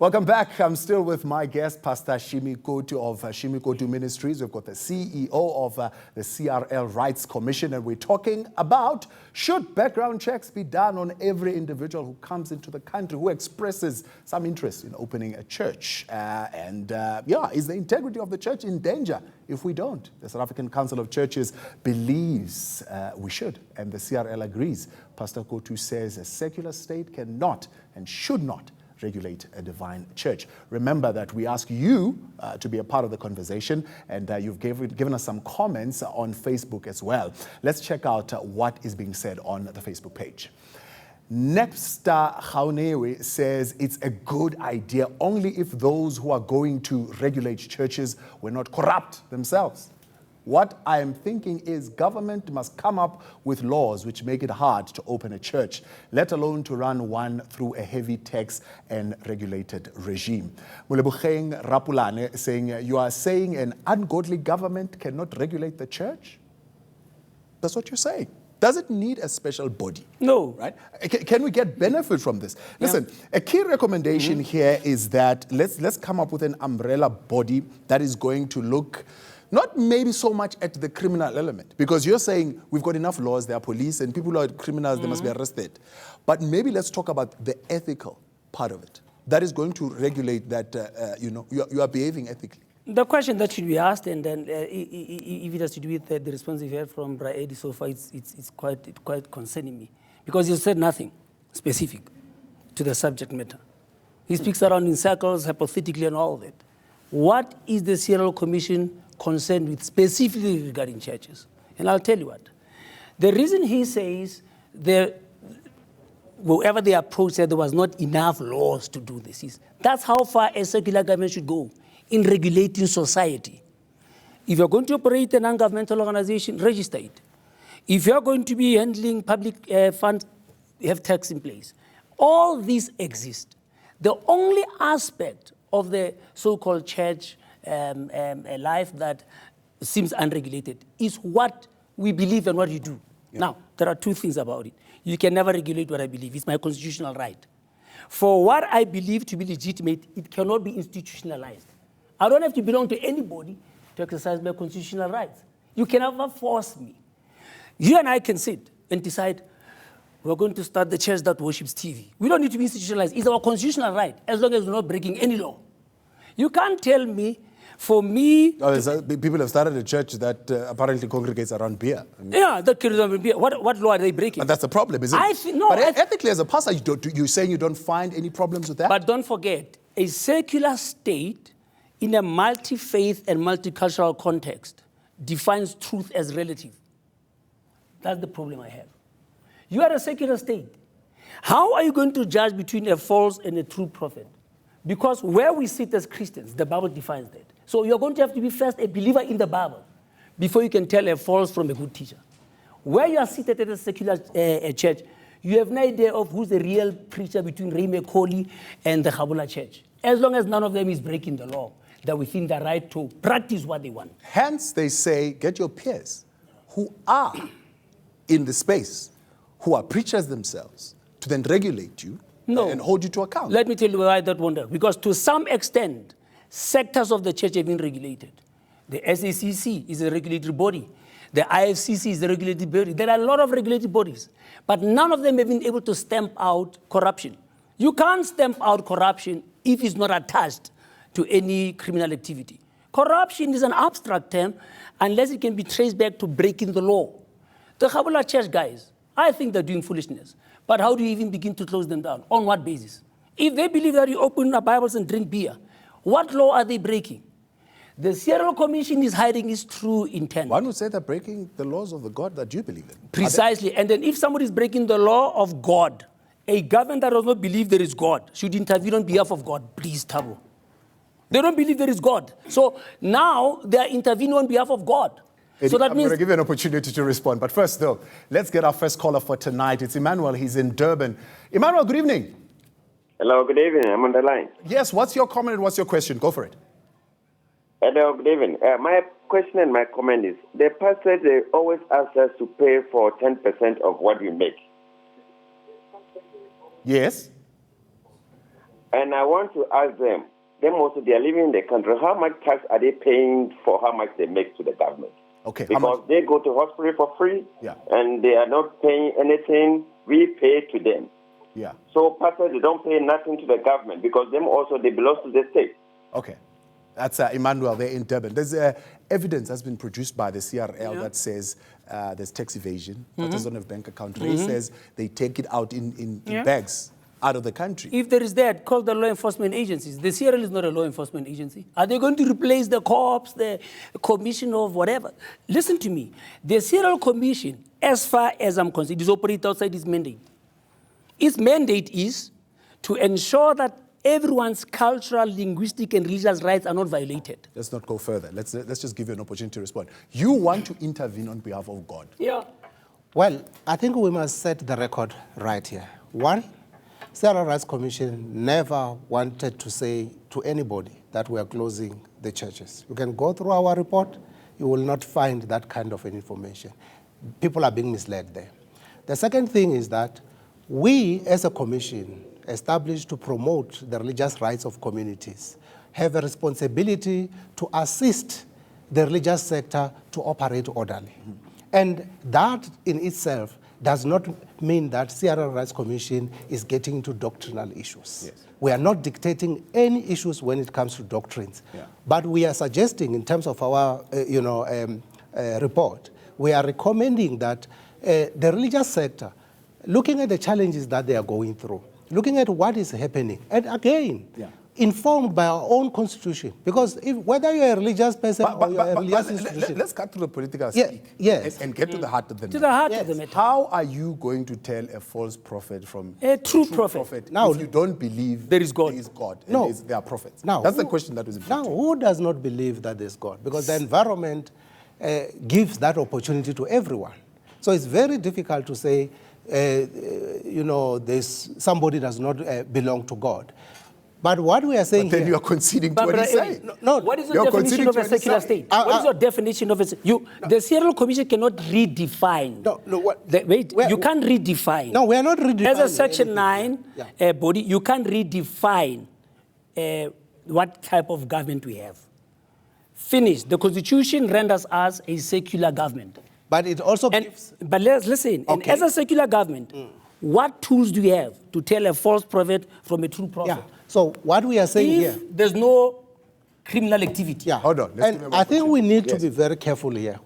Welcome back. I'm still with my guest, Pastor Shimi Kotu of Shimi Kotu Ministries. We've got the CEO of the CRL Rights Commission, and we're talking about should background checks be done on every individual who comes into the country, who expresses some interest in opening a church. Is the integrity of the church in danger if we don't? The South African Council of Churches believes we should, and the CRL agrees. Pastor Kotu says a secular state cannot and should not regulate a divine church. Remember that we ask you to be a part of the conversation, and you've given us some comments on Facebook as well. Let's check out what is being said on the Facebook page. Nepsta Khaunewe says it's a good idea only if those who are going to regulate churches were not corrupt themselves. What I am thinking is government must come up with laws which make it hard to open a church, let alone to run one through a heavy tax and regulated regime. Mulebukeng Rapulane saying, you are saying an ungodly government cannot regulate the church? That's what you're saying. Does it need a special body? No. Right? Can we get benefit from this? Listen, a key recommendation here is that let's come up with an umbrella body that is going to look not maybe so much at the criminal element, because you're saying we've got enough laws, there are police, and people who are criminals, they must be arrested. But maybe let's talk about the ethical part of it. That is going to regulate that, you are behaving ethically. The question that should be asked, and then if it has to do with the response we've heard from Braedi so far, it's quite concerning me. Because he said nothing specific to the subject matter. He speaks around in circles, hypothetically, and all of it. What is the CRL Commission concerned with specifically regarding churches? And I'll tell you what. The reason he says whoever they approached said there was not enough laws to do this is that's how far a secular government should go in regulating society. If you're going to operate a non-governmental organization, register it. If you're going to be handling public funds, you have tax in place. All these exist. The only aspect of the so-called church life that seems unregulated is what we believe and what you do. Yeah. Now, there are two things about it. You can never regulate what I believe. It's my constitutional right. For what I believe to be legitimate, it cannot be institutionalized. I don't have to belong to anybody to exercise my constitutional rights. You can never force me. You and I can sit and decide, we're going to start the church that worships TV. We don't need to be institutionalized. It's our constitutional right, as long as we're not breaking any law. You can't tell me, for me... people have started a church that apparently congregates around beer. Yeah, that congregates around beer. What law are they breaking? But that's the problem, isn't it? Ethically, as a pastor, you're saying you don't find any problems with that? But don't forget, a secular state in a multi-faith and multicultural context defines truth as relative. That's the problem I have. You are a secular state. How are you going to judge between a false and a true prophet? Because where we sit as Christians, the Bible defines that. So you're going to have to be first a believer in the Bible before you can tell a false from a good teacher. Where you are seated at a secular church, you have no idea of who's the real preacher between Ray McCauley and the Khabula church. As long as none of them is breaking the law, they're within the right to practice what they want. Hence, they say, get your peers who are in the space, who are preachers themselves, to then regulate you. No. And hold you to account. Let me tell you why that wonder. Because to some extent, sectors of the church have been regulated. The SACC is a regulatory body. The IFCC is a regulatory body. There are a lot of regulatory bodies, but none of them have been able to stamp out corruption. You can't stamp out corruption if it's not attached to any criminal activity. Corruption is an abstract term unless it can be traced back to breaking the law. The Khabula church guys, I think they're doing foolishness. But how do you even begin to close them down? On what basis? If they believe that you open the Bibles and drink beer, what law are they breaking? The CRL Commission is hiding its true intent. One would say they're breaking the laws of the God that you believe in. Precisely. And then if somebody is breaking the law of God, a government that does not believe there is God should intervene on behalf of God. Please, Thabo. They don't believe there is God. So now they are intervening on behalf of God. So that means I'm going to give you an opportunity to respond. But first, though, let's get our first caller for tonight. It's Emmanuel. He's in Durban. Emmanuel, good evening. Hello, good evening. I'm on the line. Yes, what's your comment and what's your question? Go for it. Hello, good evening. My question and my comment is, the pastors, they always ask us to pay for 10% of what we make. Yes. And I want to ask them also, they are living in the country, how much tax are they paying for how much they make to the government? Okay. Because they go to hospital for free, Yeah. and they are not paying anything. We pay to them. Yeah. So pastors, they don't pay nothing to the government because them also, they belong to the state. Okay. That's Emmanuel there in Durban. There's evidence that's been produced by the CRL that says there's tax evasion. Doctors don't have bank account. Ray says they take it out in bags out of the country. If there is that, call the law enforcement agencies. The CRL is not a law enforcement agency. Are they going to replace the cops, the commission of whatever? Listen to me. The CRL commission, as far as I'm concerned, is operating outside its mandate. Its mandate is to ensure that everyone's cultural, linguistic, and religious rights are not violated. Let's not go further. Let's just give you an opportunity to respond. You want to intervene on behalf of God. Yeah. Well, I think we must set the record right here. One, Civil Rights Commission never wanted to say to anybody that we are closing the churches. You can go through our report, you will not find that kind of information. People are being misled there. The second thing is that we, as a commission, established to promote the religious rights of communities, have a responsibility to assist the religious sector to operate orderly. And that in itself does not mean that Civil Rights Commission is getting into doctrinal issues. Yes. We are not dictating any issues when it comes to doctrines. Yeah. But we are suggesting, in terms of our report, we are recommending that the religious sector, looking at the challenges that they are going through, looking at what is happening, and again, informed by our own constitution. Because whether you're a religious person or you're a religious institution... Let's cut through the political speak and get to the heart of the matter. To the heart of the matter. How are you going to tell a false prophet from a true prophet now, if you don't believe there is God? There is God No. and there are prophets. Now, that's the question that was in front Now, of you. who does not believe that there's God? Because the environment gives that opportunity to everyone. So it's very difficult to say, there's somebody does not belong to God. But what we are saying But then here, you are conceding to what he's saying. What is your definition of a secular state? What is your definition of a... The CRL Commission cannot redefine. You can't redefine. No, we are not redefining. As a Section anything. 9 body, you can't redefine what type of government we have. Finish. The Constitution renders us a secular government. But it also gives... But let's listen. And as a secular government, what tools do you have to tell a false prophet from a true prophet? Yeah. So what we are saying If here... there's no criminal activity. Yeah. Hold on. And I think we need to be very careful here.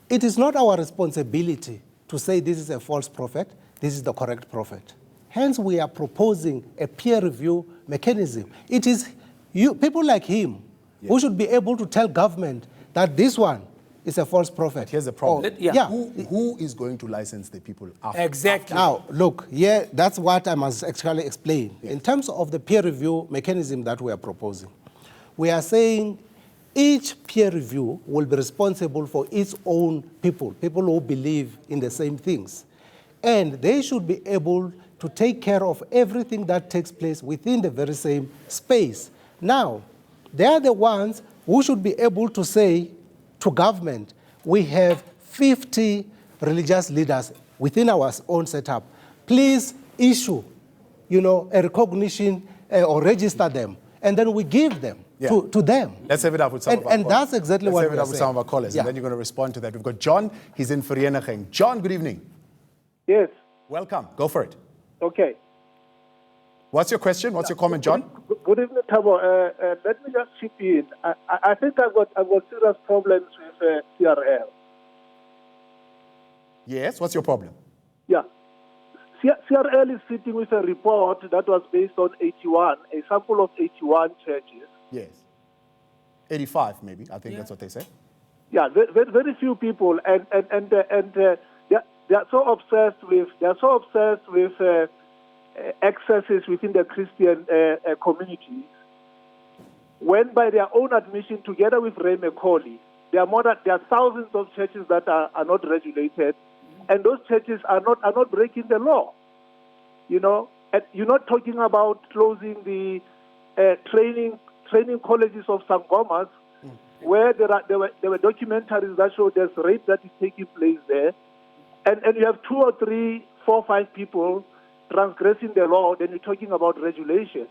It is not our responsibility to say this is a false prophet, this is the correct prophet. Hence, we are proposing a peer review mechanism. It is people like him who should be able to tell government that this one is a false prophet. Here's the problem. Who is going to license the people after? Exactly. Now, look, that's what I must actually explain. In terms of the peer review mechanism that we are proposing, we are saying each peer review will be responsible for its own people who believe in the same things. And they should be able to take care of everything that takes place within the very same space. Now, they are the ones who should be able to say to government, we have 50 religious leaders within our own setup. Please issue, a recognition or register them, and then we give them to them. Let's have it up with some of our callers. And that's exactly what we're saying. Let's have it up with some of our callers, and then you're going to respond to that. We've got John. He's in Vereeniging. John, good evening. Yes. Welcome. Go for it. Okay. What's your question? What's your comment, John? Good evening, Thabo. Let me just chip in. I think I've got serious problems with CRL. Yes. What's your problem? Yeah. CRL is sitting with a report that was based on 81, a sample of 81 churches. Yes. 85, maybe. I think that's what they said. Yeah, very few people, and they are so obsessed with excesses within the Christian communities, when by their own admission, together with Ray McCauley, there are thousands of churches that are not regulated, and those churches are not breaking the law. And you're not talking about closing the training colleges of Sangomas, where there were documentaries that show there's rape that is taking place there, and you have 2 or 3, 4, 5 people transgressing the law, then you're talking about regulation.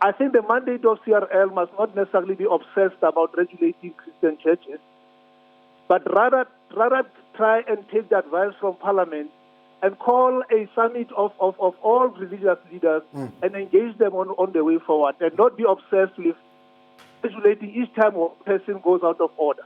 I think the mandate of CRL must not necessarily be obsessed about regulating Christian churches, but rather try and take the advice from Parliament and call a summit of all religious leaders and engage them on the way forward, and not be obsessed with regulating each time one person goes out of order.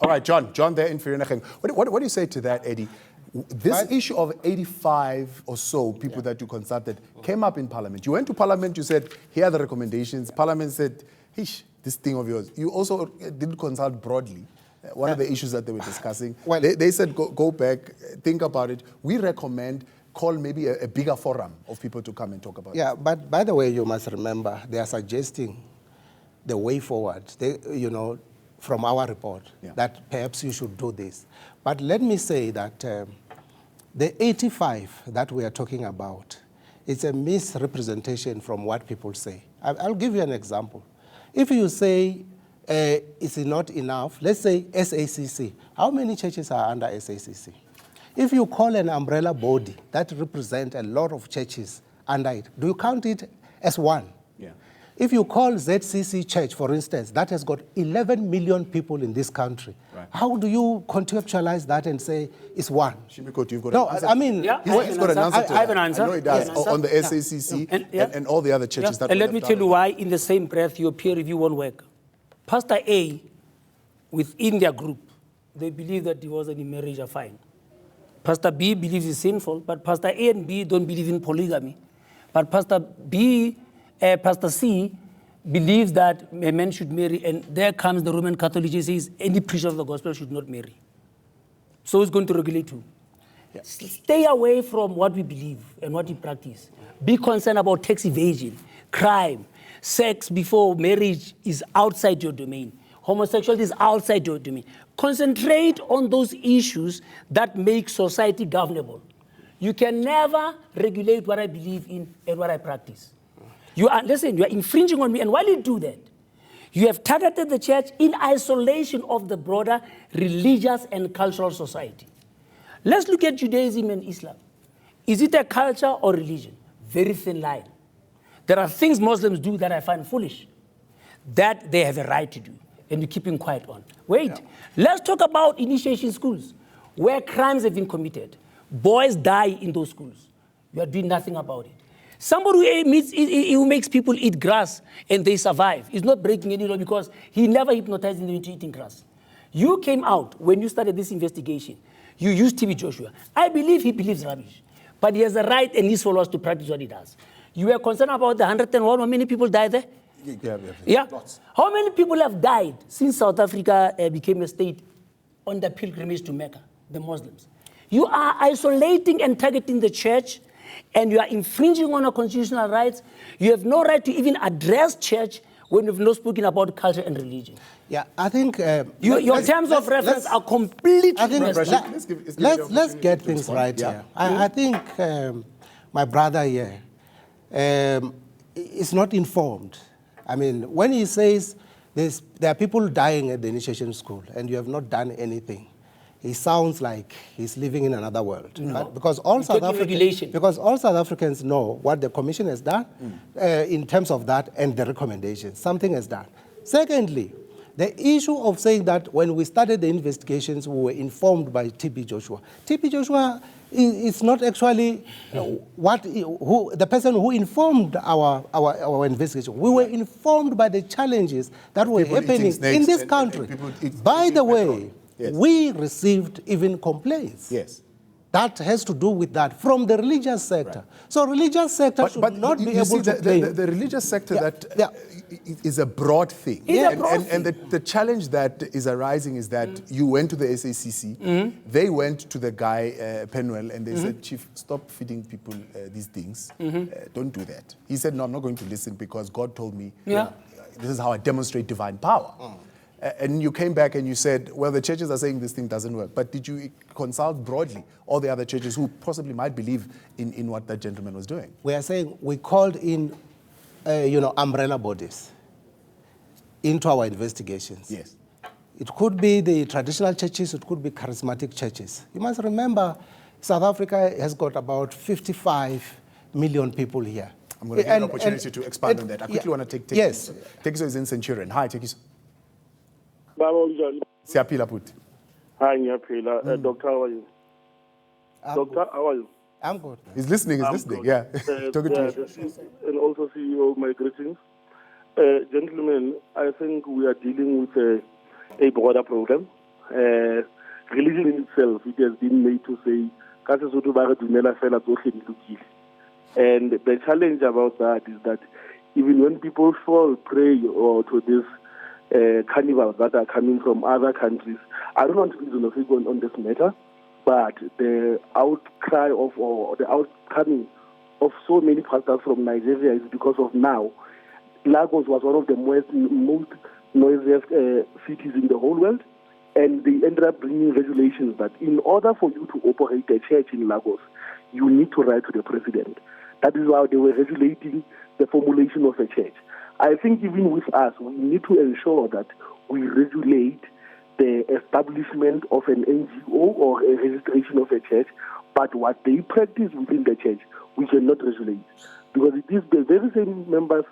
Oh. All right, John there in Vereeniging. What do you say to that, Eddie? This issue of 85 or so people that you consulted came up in Parliament. You went to Parliament, you said, here are the recommendations. Parliament said, this thing of yours. You also didn't consult broadly. One of the issues that they were discussing. Well, they said, go back, think about it. We recommend call maybe a bigger forum of people to come and talk about it. Yeah, but by the way, you must remember, they are suggesting the way forward, from our report, that perhaps you should do this. But let me say that the 85 that we are talking about, it's a misrepresentation from what people say. I'll give you an example. If you say it's not enough, let's say SACC. How many churches are under SACC? If you call an umbrella body that represents a lot of churches under it, do you count it as one? Yeah. If you call ZCC Church, for instance, that has got 11 million people in this country, how do you contextualize that and say it's one? Shimiko, you've got No, an answer. I mean, He's got an answer to I have that. an answer. I know he does. I have an answer. On the SACC and all the other churches that And were let me left tell out you of it. why, in the same breath, your peer review won't work. Pastor A, within their group, they believe that divorce and marriage are fine. Pastor B believes it's sinful, but Pastor A and B don't believe in polygamy. But Pastor C believes that a man should marry, and there comes the Roman Catholic says any preacher of the gospel should not marry. So it's going to regulate too. Yeah. Stay away from what we believe and what we practice. Be concerned about tax evasion, crime, sex before marriage is outside your domain. Homosexuality is outside your domain. Concentrate on those issues that make society governable. You can never regulate what I believe in and what I practice. You are infringing on me, and while you do that, you have targeted the church in isolation of the broader religious and cultural society. Let's look at Judaism and Islam. Is it a culture or religion? Very thin line. There are things Muslims do that I find foolish, that they have a right to do, and you're keeping quiet on. Wait, let's talk about initiation schools, where crimes have been committed. Boys die in those schools. You are doing nothing about it. Somebody who makes people eat grass and they survive is not breaking any law because he never hypnotized them into eating grass. You came out when you started this investigation. You used TB Joshua. I believe he believes rubbish, but he has a right and his followers to practice what he does. You were concerned about the 101. How many people died there? Yeah. Lots. How many people have died since South Africa became a state on the pilgrimage to Mecca, the Muslims? You are isolating and targeting the church, and you are infringing on our constitutional rights. You have no right to even address church when you've not spoken about culture and religion. Yeah, I think... your terms of reference are completely... Let's get things right here. I think my brother here is not informed. I mean, when he says there are people dying at the initiation school and you have not done anything, he sounds like he's living in another world. No. Right? Because all South Africans know what the commission has done in terms of that and the recommendations. Something is done. Secondly, the issue of saying that when we started the investigations, we were informed by TB Joshua. TB Joshua is not actually the person who informed our investigation. We were informed by the challenges that were happening in this country. By the way, we received even complaints. Yes. That has to do with that from the religious sector. Right. So religious sector should not be able to claim. The religious sector is a broad thing. And the challenge that is arising is that you went to the SACC, they went to the guy, Penwell, and they said, Chief, stop feeding people these things. Don't do that. He said, no, I'm not going to listen because God told me this is how I demonstrate divine power. And you came back and you said, well, the churches are saying this thing doesn't work. But did you consult broadly all the other churches who possibly might believe in what that gentleman was doing? We are saying we called in, umbrella bodies into our investigations. Yes. It could be the traditional churches, it could be charismatic churches. You must remember, South Africa has got about 55 million people here. I'm going to give you an opportunity to expand on that. I quickly want to take Yes. Tekiso is in Centurion. Hi, Tekiso. Baba unjani? Siyaphila bhuti. Hi, ngiyaphila. Doctor, how are you? Doctor, how are you? I'm good. He's listening, I'm listening. good. Yeah. Talking to you. And also CEO, my greetings. Gentlemen, I think we are dealing with a broader problem. Religion in itself, it has been made to say, and the challenge about that is that even when people fall prey or to these carnivals that are coming from other countries, I don't want to be xenophobic on this matter, but the outcry of or the outcoming of so many pastors from Nigeria is because of now. Lagos was one of the most noisiest cities in the whole world, and they ended up bringing regulations that in order for you to operate a church in Lagos, you need to write to the president. That is why they were regulating the formulation of a church. I think even with us, we need to ensure that we regulate the establishment of an NGO or a registration of a church, but what they practice within the church, we cannot regulate. Because it is the very same members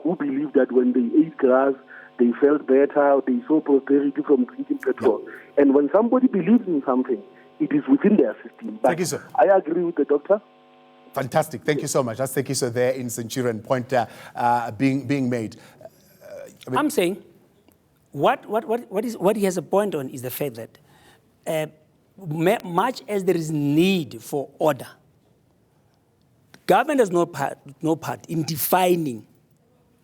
who believe that when they ate grass, they felt better, they saw prosperity from drinking petrol. Yeah. And when somebody believes in something, it is within their system. But Thank you, sir. I agree with the doctor. Fantastic. Thank you so much. That's Tekiso there in Centurion. Point being made. I'm saying what he has a point on is the fact that much as there is need for order, government has no part in defining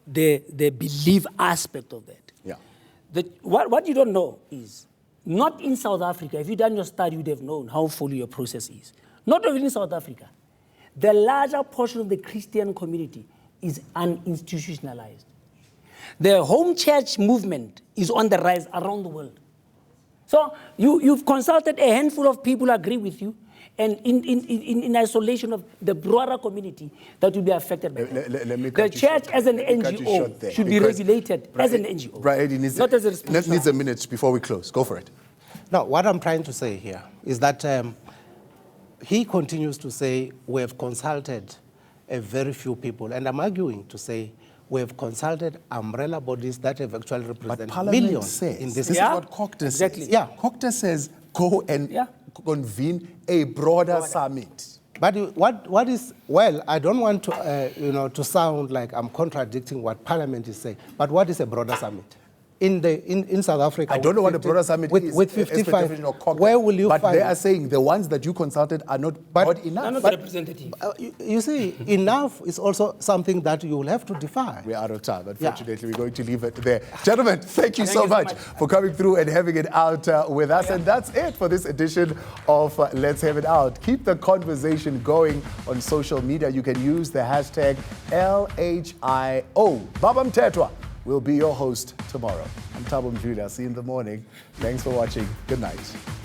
the belief aspect of that. Yeah. What you don't know is, not in South Africa, if you'd done your study, you'd have known how fully your process is. Not even in South Africa. The larger portion of the Christian community is uninstitutionalized. The home church movement is on the rise around the world. So you've consulted a handful of people who agree with you, and in isolation of the broader community that will be affected by it. The church as an NGO should be regulated as an NGO, not as a responsible. Needs a minute before we close. Go for it. Now, what I'm trying to say here is that he continues to say we have consulted a very few people, and I'm arguing to say we have consulted umbrella bodies that have actually represented millions says, in this. This is what Cocter says. Yeah. Cocter says go and convene a broader summit. But what is, well, I don't want to, to sound like I'm contradicting what Parliament is saying, but what is a broader summit? In South Africa, I don't know what a broader summit is. With 55, where will you find? But they are it? saying the ones that you consulted are not broad enough. They're not representative. You see, enough is also something that you will have to define. We're out of time. Unfortunately, we're going to leave it there. Gentlemen, thank you so much for coming through and having it out with us. And that's it for this edition of Let's Have It Out. Keep the conversation going on social media. You can use the hashtag LHIO. Thabo Mdluli will be your host tomorrow. I'm Thabo Mdluli. I'll see you in the morning. Thanks for watching. Good night.